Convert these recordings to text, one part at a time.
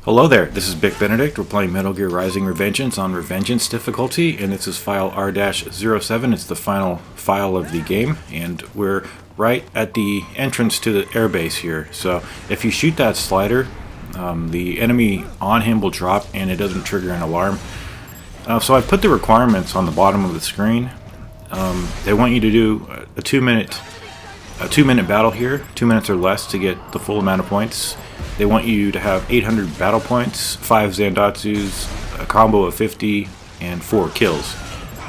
Hello there, this is Bic Benedict. We're playing Metal Gear Rising Revengeance on Revengeance difficulty, and this is file R-07. It's the final file of the game, and we're right at the entrance to the airbase here. So if you shoot that slider, the enemy on him will drop, and it doesn't trigger an alarm. So I've put the requirements on the bottom of the screen. They want you to do a 2-minute battle here, 2 minutes or less to get the full amount of points. They want you to have 800 battle points, 5 Zandatsus, a combo of 50, and 4 kills.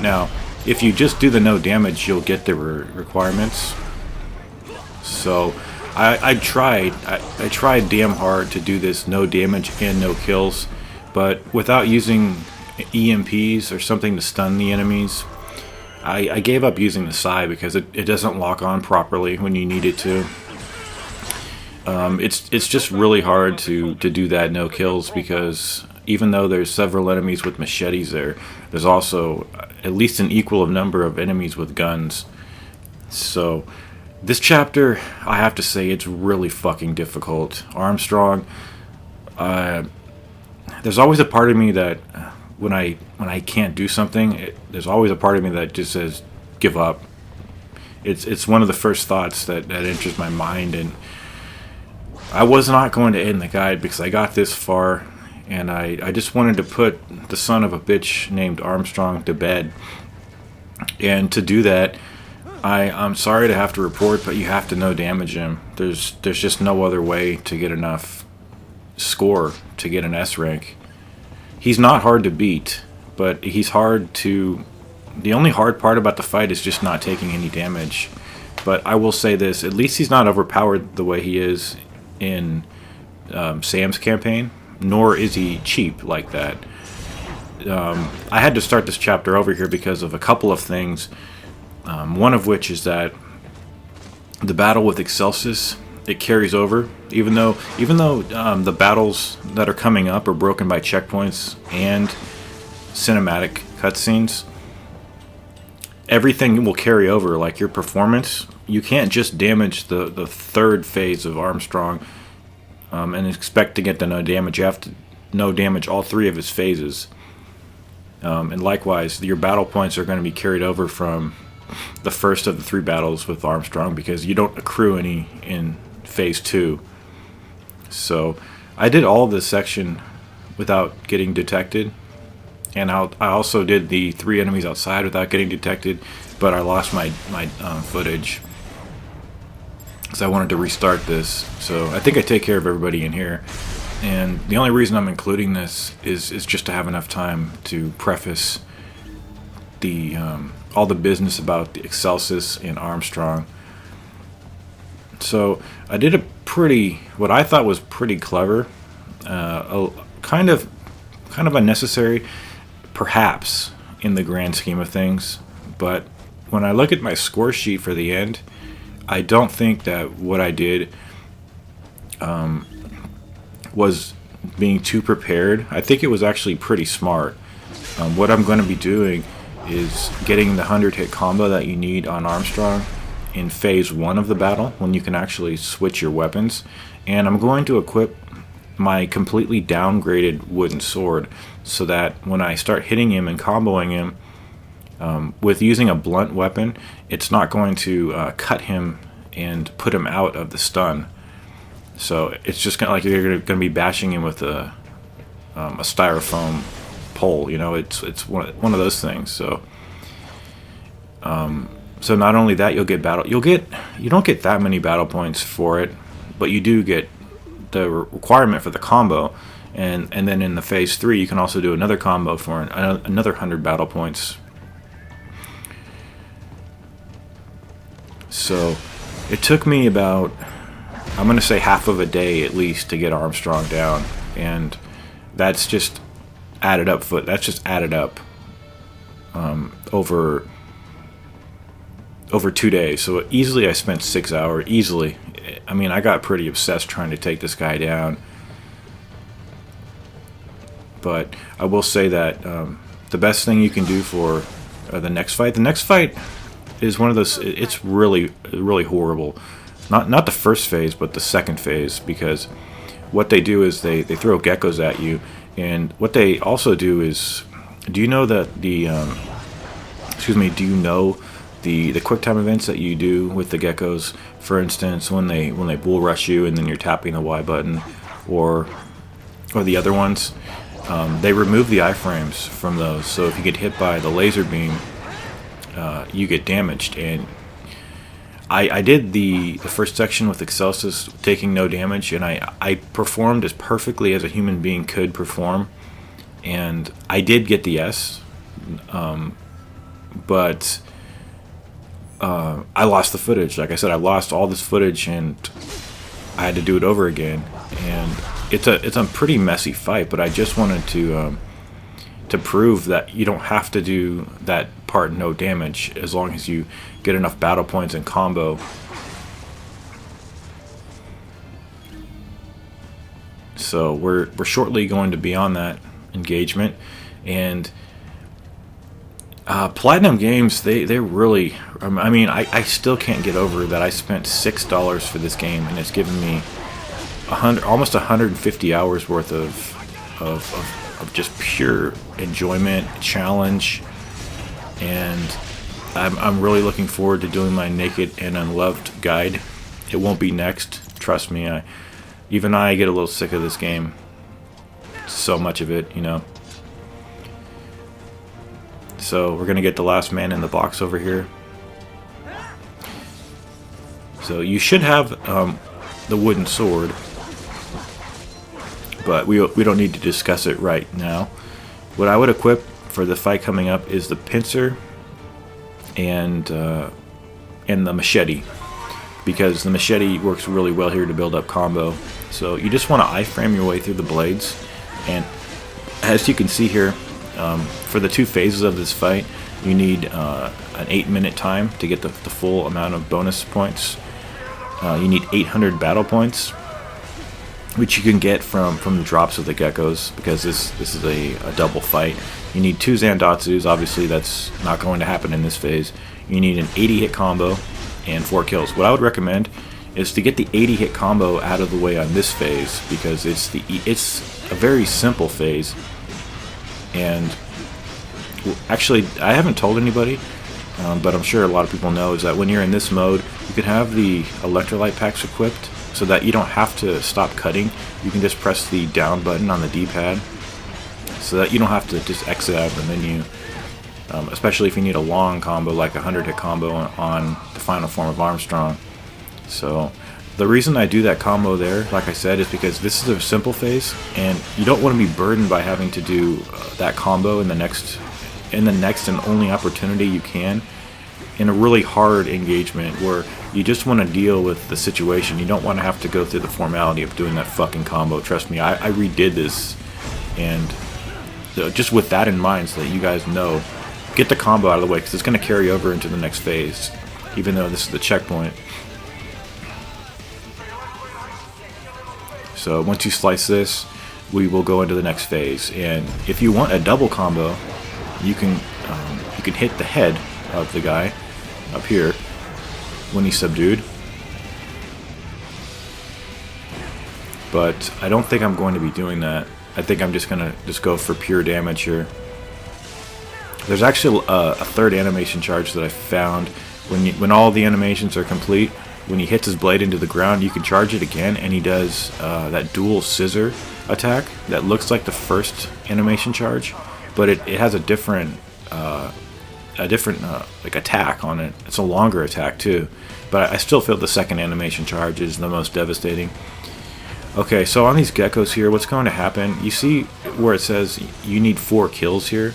Now, if you just do the no damage, you'll get the requirements. So, I tried damn hard to do this no damage and no kills, but without using EMPs or something to stun the enemies, I gave up using the Psy because it doesn't lock on properly when you need it to. It's just really hard to do that no kills, because even though there's several enemies with machetes there's also at least an equal number of enemies with guns. So this chapter, I have to say, it's really fucking difficult. Armstrong, there's always a part of me that when I can't do something, there's always a part of me that just says give up. It's one of the first thoughts that enters my mind, and I was not going to end the guide because I got this far, and I just wanted to put the son of a bitch named Armstrong to bed. And to do that, I'm sorry to have to report, but you have to no damage him. There's just no other way to get enough score to get an S rank. He's not hard to beat, but he's hard to... The only hard part about the fight is just not taking any damage. But I will say this, at least he's not overpowered the way he is in Sam's campaign, nor is he cheap like that. I had to start this chapter over here because of a couple of things, one of which is that the battle with Excelsus, it carries over, even though the battles that are coming up are broken by checkpoints and cinematic cutscenes. Everything will carry over, like your performance. You can't just damage the third phase of Armstrong and expect to get the no damage. You have to no damage all 3 of his phases. And likewise, your battle points are going to be carried over from the first of the 3 battles with Armstrong, because you don't accrue any in phase 2. So I did all this section without getting detected. And I also did the 3 enemies outside without getting detected, but I lost my footage because I wanted to restart this. So I think I take care of everybody in here, and the only reason I'm including this is just to have enough time to preface the all the business about the Excelsus and Armstrong. So I did what I thought was pretty clever, kind of unnecessary, perhaps, in the grand scheme of things, but when I look at my score sheet for the end, I don't think that what I did was being too prepared. I think it was actually pretty smart. What I'm going to be doing is getting the 100-hit combo that you need on Armstrong in phase 1 of the battle, when you can actually switch your weapons, and I'm going to equip my completely downgraded wooden sword, so that when I start hitting him and comboing him with using a blunt weapon, it's not going to cut him and put him out of the stun. So it's just kind of like you're going to be bashing him with a styrofoam pole. You know, it's one of those things. So so not only that, you don't get that many battle points for it, but you do get the requirement for the combo, and then in the phase 3 you can also do another combo for another 100 battle points. So it took me about, I'm going to say, half of a day at least to get Armstrong down, and that's just added up over 2 days. So easily I spent 6 hours, easily. I mean, I got pretty obsessed trying to take this guy down. But I will say that the best thing you can do for the next fight is one of those, it's really, really horrible. Not the first phase, but the second phase, because what they do is they throw geckos at you, and what they also do is, do you know that the do you know the quick time events that you do with the geckos? For instance, when they bull rush you and then you're tapping the Y button, or the other ones, they remove the iframes from those. So if you get hit by the laser beam, you get damaged. And I did the first section with Excelsus taking no damage, and I performed as perfectly as a human being could perform, and I did get the S, but I lost the footage. Like I said, I lost all this footage, and I had to do it over again. And it's a pretty messy fight, but I just wanted to prove that you don't have to do that part no damage as long as you get enough battle points and combo. So we're shortly going to be on that engagement, and Platinum Games, they really, I mean, I still can't get over that I spent $6 for this game, and it's given me almost 150 hours worth of just pure enjoyment, challenge, and I'm really looking forward to doing my Naked and Unloved guide. It won't be next, trust me. Even I get a little sick of this game. So much of it, you know. So we're gonna get the last man in the box over here. So you should have the wooden sword, but we don't need to discuss it right now. What I would equip for the fight coming up is the pincer and the machete, because the machete works really well here to build up combo. So you just want to iframe your way through the blades, and as you can see here, for the 2 phases of this fight, you need an 8-minute time to get the full amount of bonus points. You need 800 battle points, which you can get from the drops of the geckos, because this is a double fight. You need 2 Zandatsus. Obviously that's not going to happen in this phase. You need an 80 hit combo and 4 kills. What I would recommend is to get the 80 hit combo out of the way on this phase, because it's a very simple phase. And actually, I haven't told anybody, but I'm sure a lot of people know, is that when you're in this mode, you can have the electrolyte packs equipped, so that you don't have to stop cutting. You can just press the down button on the D-pad, so that you don't have to just exit out of the menu, especially if you need a long combo, like a 100-hit combo on the final form of Armstrong. So the reason I do that combo there, like I said, is because this is a simple phase, and you don't want to be burdened by having to do that combo in the next and only opportunity you can, in a really hard engagement where you just want to deal with the situation. You don't want to have to go through the formality of doing that fucking combo. Trust me, I redid this, and just with that in mind, so that you guys know, get the combo out of the way, because it's going to carry over into the next phase, even though this is the checkpoint. So once you slice this, we will go into the next phase. And if you want a double combo, you can hit the head of the guy up here when he's subdued. But I don't think I'm going to be doing that. I think I'm just gonna go for pure damage here. There's actually a third animation charge that I found. When all the animations are complete, when he hits his blade into the ground, you can charge it again, and he does that dual scissor attack that looks like the first animation charge, but it has a different like attack on it. It's a longer attack too, but I still feel the second animation charge is the most devastating. Okay, so on these geckos here, what's going to happen? You see where it says you need 4 kills here.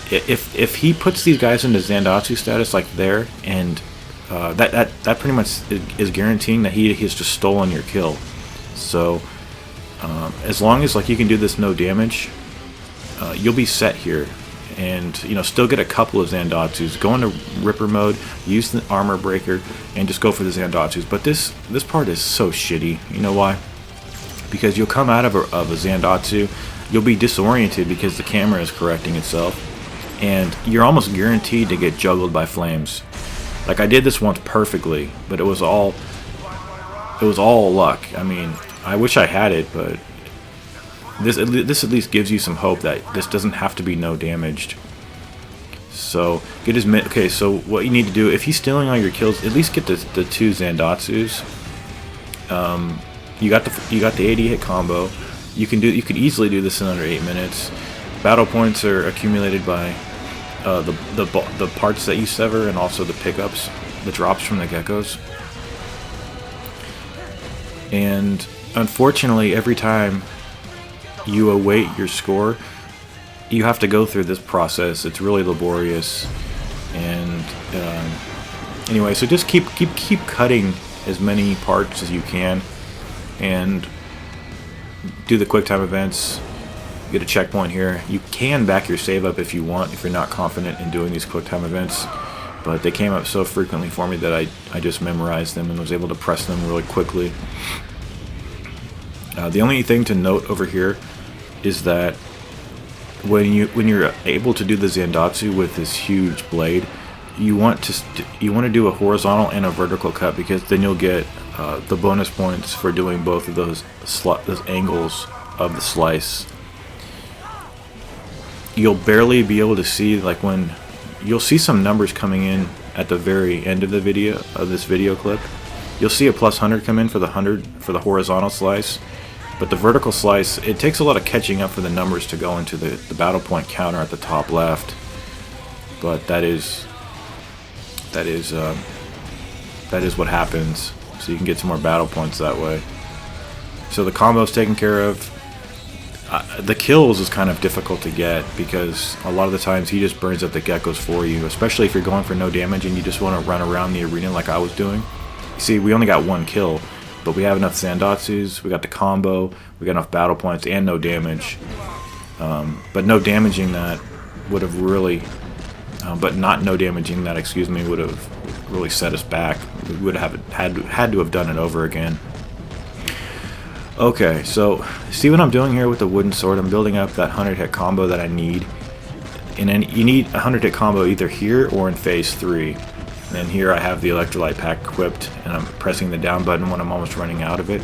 If he puts these guys into Zandatsu status like there, and that pretty much is guaranteeing that he has just stolen your kill. So as long as you can do this no damage, you'll be set here, and still get a couple of Zandatsus. Go into Ripper mode, use the armor breaker, and just go for the Zandatsus. But this part is so shitty. You know why? Because you'll come out of a Zandatsu, you'll be disoriented because the camera is correcting itself, and you're almost guaranteed to get juggled by flames. Like, I did this once perfectly, but it was all luck. I mean, I wish I had it, but this at least gives you some hope that this doesn't have to be no damaged. So get his okay. So what you need to do, if he's stealing all your kills, at least get the 2 Zandatsus. You got the 80 hit combo. You can easily do this in under 8 minutes. Battle points are accumulated by the parts that you sever, and also the pickups, the drops from the geckos. And unfortunately, every time you await your score, you have to go through this process. It's really laborious. And anyway, so just keep cutting as many parts as you can, and do the quick time events. Get a checkpoint here. You can back your save up if you want, if you're not confident in doing these quick time events, but they came up so frequently for me that I just memorized them and was able to press them really quickly. The only thing to note over here is that when you're able to do the Zandatsu with this huge blade, you want to do a horizontal and a vertical cut, because then you'll get the bonus points for doing both of those angles of the slice. You'll barely be able to see, like, when you'll see some numbers coming in at the very end of the video, of this video clip. You'll see a plus 100 come in for the horizontal slice, but the vertical slice, it takes a lot of catching up for the numbers to go into the battle point counter at the top left. But that is what happens. So you can get some more battle points that way. So the combo's taken care of. The kills is kind of difficult to get, because a lot of the times he just burns up the geckos for you, especially if you're going for no damage and you just want to run around the arena like I was doing. You see, we only got 1 kill, but we have enough Zandatsus, we got the combo, we got enough battle points, and no damage. But no damaging that would have really, no damaging that, excuse me, would have really set us back. We would have had to have done it over again. Okay, so see what I'm doing here with the wooden sword? I'm building up that 100 hit combo that I need. And then you need a 100 hit combo either here or in phase 3. And here I have the electrolyte pack equipped, and I'm pressing the down button when I'm almost running out of it.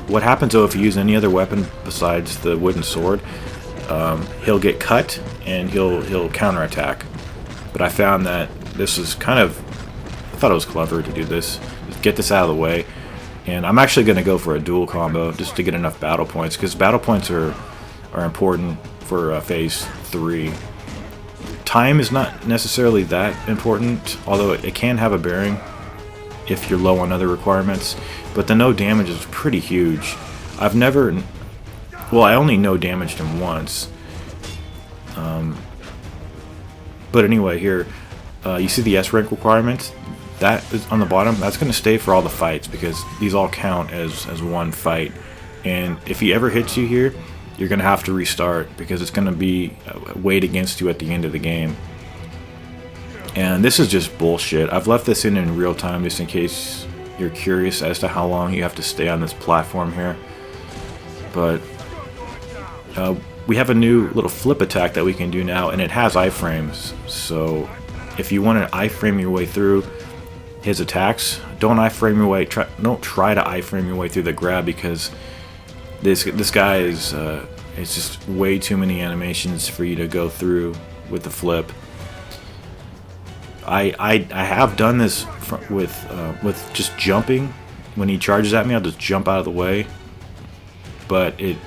What happens though if you use any other weapon besides the wooden sword, he'll get cut and he'll counterattack. But I found that this is kind of, I thought it was clever to do this. Just get this out of the way. And I'm actually going to go for a dual combo just to get enough battle points, because battle points are important for phase 3. Time is not necessarily that important, although it can have a bearing if you're low on other requirements. But the no damage is pretty huge. I've never, well, I only no damaged him once. But anyway, here you see the S rank requirements. That is on the bottom. That's going to stay for all the fights, because these all count as one fight. And if he ever hits you here, you're going to have to restart, because it's going to be weighed against you at the end of the game. And this is just bullshit. I've left this in real time just in case you're curious as to how long you have to stay on this platform here. But we have a new little flip attack that we can do now, and it has iframes. So if you want to iframe your way through his attacks, don't try to iframe your way through the grab, because this guy is it's just way too many animations for you to go through with the flip. I have done this with just jumping. When he charges at me, I'll just jump out of the way, but it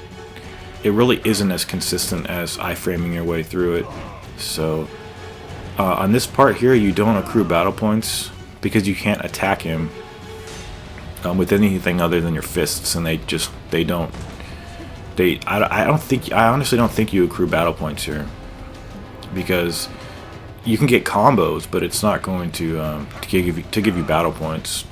really isn't as consistent as iframing your way through it. So on this part here, you don't accrue battle points, because you can't attack him with anything other than your fists, and I honestly don't think you accrue battle points here, because you can get combos, but it's not going to give you battle points.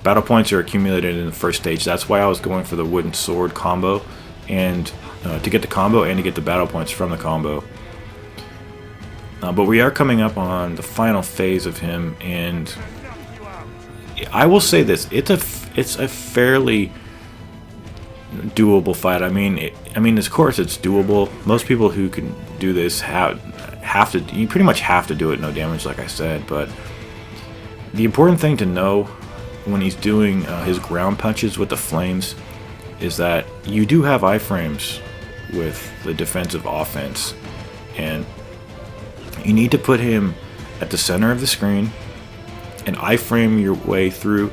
Battle points are accumulated in the first stage. That's why I was going for the wooden sword combo, and to get the combo and to get the battle points from the combo. But we are coming up on the final phase of him, and I will say this: it's a fairly doable fight. I mean, of course, it's doable. Most people who can do this have to. You pretty much have to do it no damage, like I said. But the important thing to know when he's doing his ground punches with the flames is that you do have iframes with the defensive offense, and you need to put him at the center of the screen and iframe your way through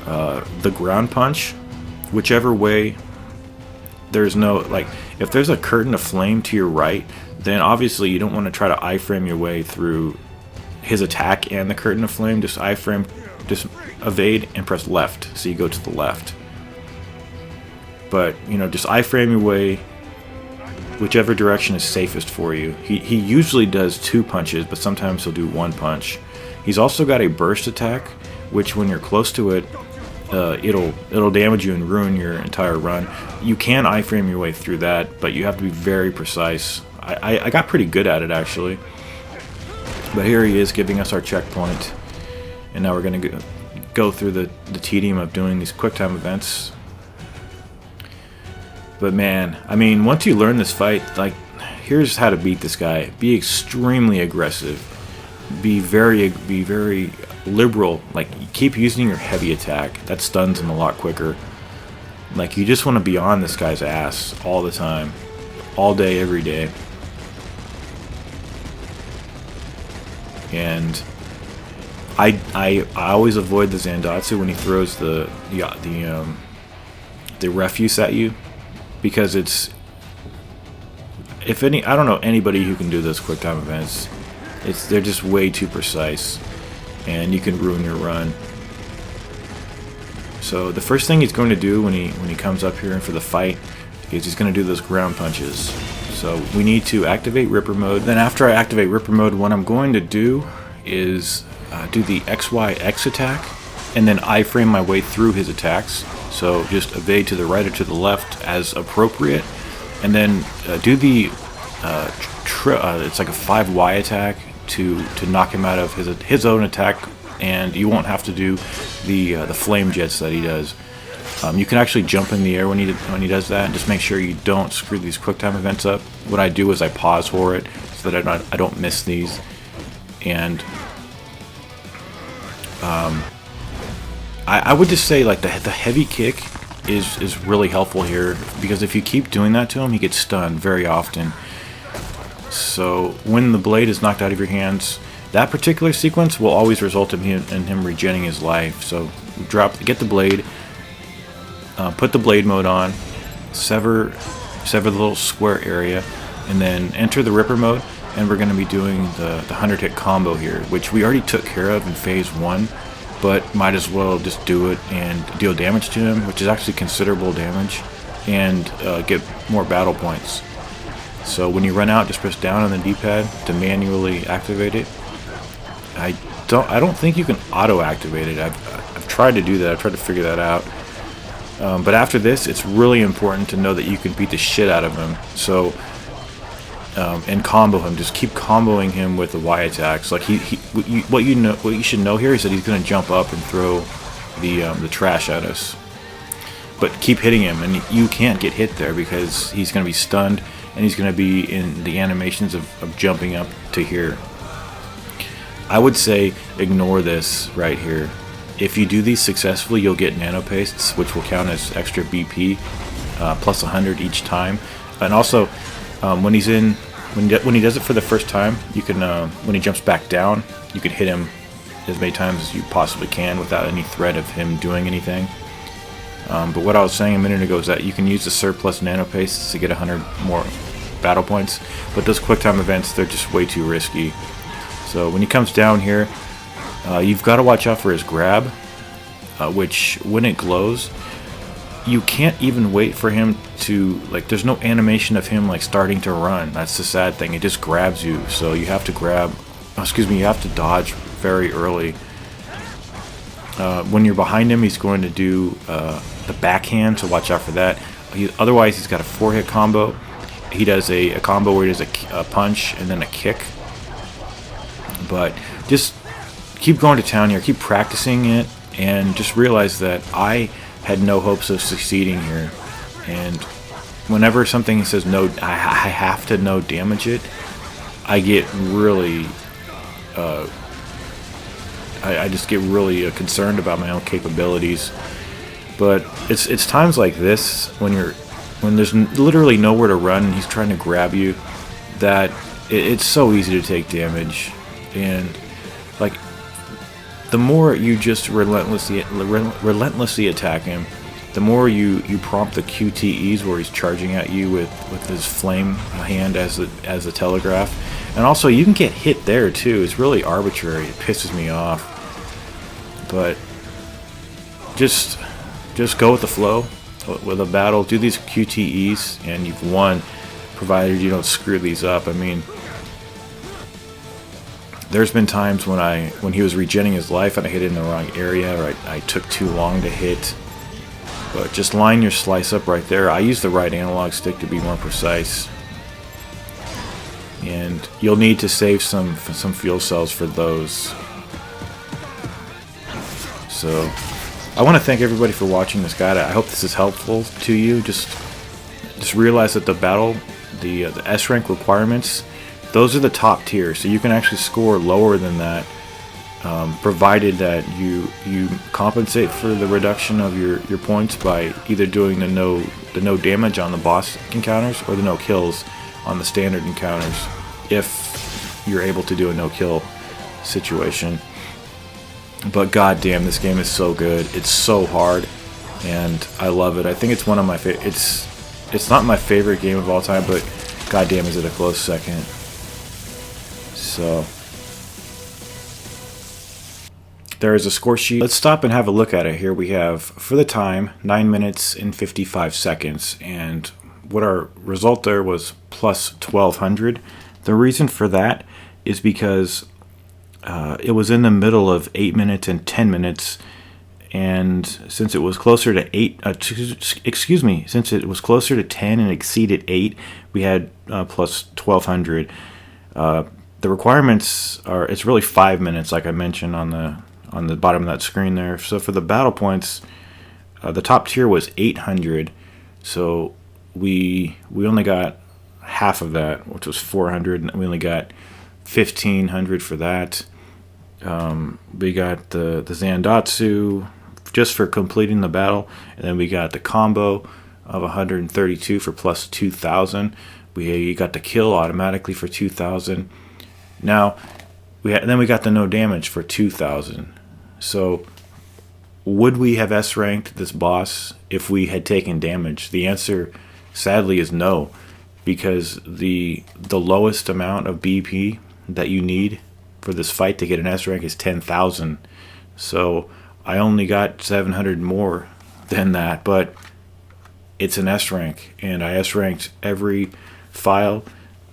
the ground punch, whichever way. There's no, like, if there's a curtain of flame to your right, then obviously you don't want to try to iframe your way through his attack and the curtain of flame. Just iframe, just evade and press left, so you go to the left. But, you know, just iframe your way whichever direction is safest for you. He usually does 2 punches, but sometimes he'll do 1 punch. He's also got a burst attack, which when you're close to it, it'll damage you and ruin your entire run. You can iframe your way through that, but you have to be very precise. I got pretty good at it, actually. But here he is giving us our checkpoint, and now we're going to go through the tedium of doing these quick time events. But man, I mean, once you learn this fight, like, here's how to beat this guy. Be extremely aggressive. Be very liberal. Like, keep using your heavy attack. That stuns him a lot quicker. Like, you just want to be on this guy's ass all the time. All day, every day. And I always avoid the Zandatsu when he throws the refuse at you, because it's, if any, I don't know anybody who can do those quick time events. They're just way too precise, and you can ruin your run. So the first thing he's going to do when he comes up here for the fight is he's going to do those ground punches. So we need to activate Ripper mode. Then after I activate Ripper mode, what I'm going to do is do the XYX attack, and then iframe my way through his attacks. So just evade to the right or to the left as appropriate, and then do the it's like a 5Y attack to knock him out of his own attack, and you won't have to do the flame jets that he does. You can actually jump in the air when he does that. Just make sure you don't screw these quick time events up. What I do is I pause for it so that I don't miss these. And I would just say, like, the heavy kick is really helpful here, because if you keep doing that to him, he gets stunned very often. So when the blade is knocked out of your hands, that particular sequence will always result in him regenerating his life. So get the blade, put the blade mode on, sever the little square area, and then enter the Ripper mode. And we're going to be doing the 100 hit combo here, which we already took care of in phase 1, but might as well just do it and deal damage to him, which is actually considerable damage, and get more battle points. So when you run out, just press down on the D-pad to manually activate it. I don't think you can auto-activate it. I've tried to do that. I've tried to figure that out. But after this, it's really important to know that you can beat the shit out of him. So and combo him. Just keep comboing him with the Y attacks. Like what you should know here is that he's going to jump up and throw the trash at us. But keep hitting him, and you can't get hit there because he's going to be stunned, and he's going to be in the animations of jumping up to here. I would say ignore this right here. If you do these successfully, you'll get nano pastes, which will count as extra BP, plus 100 each time. And also, when he does it for the first time, you can when he jumps back down, you can hit him as many times as you possibly can without any threat of him doing anything. But what I was saying a minute ago is that you can use the surplus nano pastes to get 100 more battle points, but those quick time events, they're just way too risky. So when he comes down here, you've got to watch out for his grab, which when it glows, you can't even wait for him to, like, there's no animation of him like starting to run. That's the sad thing. It just grabs you, so you have to you have to dodge very early. When you're behind him, he's going to do the backhand, so watch out for that. Otherwise, he's got a 4-hit combo. He does a combo where he does a punch and then a kick. But just keep going to town here, keep practicing it, and just realize that I had no hopes of succeeding here. And whenever something says no, I have to no damage it, I get really I just get really concerned about my own capabilities. But it's times like this when there's literally nowhere to run and he's trying to grab you, that it's so easy to take damage. And like, the more you just relentlessly attack him, the more you prompt the QTEs where he's charging at you with his flame hand as the telegraph. And also, you can get hit there too. It's really arbitrary. It pisses me off. But just go with the flow with a battle. Do these QTEs and you've won, provided you don't screw these up. I mean, there's been times when he was regenning his life and I hit it in the wrong area, or I took too long to hit. But just line your slice up right there. I use the right analog stick to be more precise. And you'll need to save some fuel cells for those. So I want to thank everybody for watching this guide. I hope this is helpful to you. Just realize that the S rank requirements, those are the top tier. So you can actually score lower than that, provided that you compensate for the reduction of your points by either doing the no damage on the boss encounters or the no kills on the standard encounters, if you're able to do a no kill situation. But goddamn, this game is so good. It's so hard, and I love it. I think it's one of my favorite. It's not my favorite game of all time, but goddamn, is it a close second. So there is a score sheet. Let's stop and have a look at it. Here we have, for the time, 9 minutes and 55 seconds, and what our result there was plus 1200. The reason for that is because it was in the middle of 8 minutes and 10 minutes, and since it was closer to 10 and exceeded 8, we had plus 1200. The requirements are, it's really 5 minutes, like I mentioned on the bottom of that screen there. So for the battle points, the top tier was 800, so we only got half of that, which was 400, and we only got 1500 for that. We got the Zandatsu just for completing the battle, and then we got the combo of 132 for plus 2000. We got the kill automatically for 2000. Now then we got the no damage for 2000. So would we have S ranked this boss if we had taken damage? The answer sadly is no, because the lowest amount of BP that you need for this fight to get an S rank is 10,000. So I only got 700 more than that, but it's an S rank, and I S ranked every file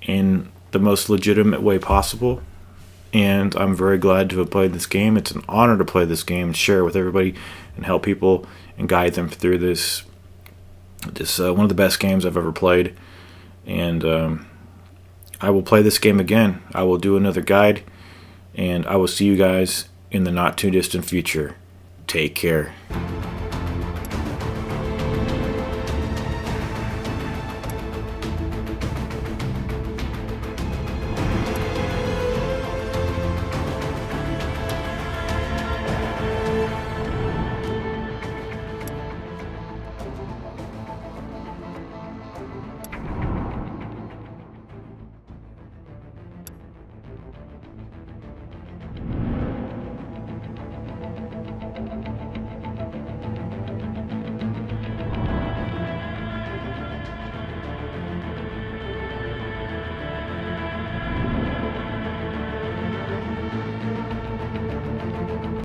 in the most legitimate way possible, and I'm very glad to have played this game. It's an honor to play this game and share it with everybody and help people and guide them through this one of the best games I've ever played. And I will play this game again. I will do another guide, and I will see you guys in the not too distant future. Take care.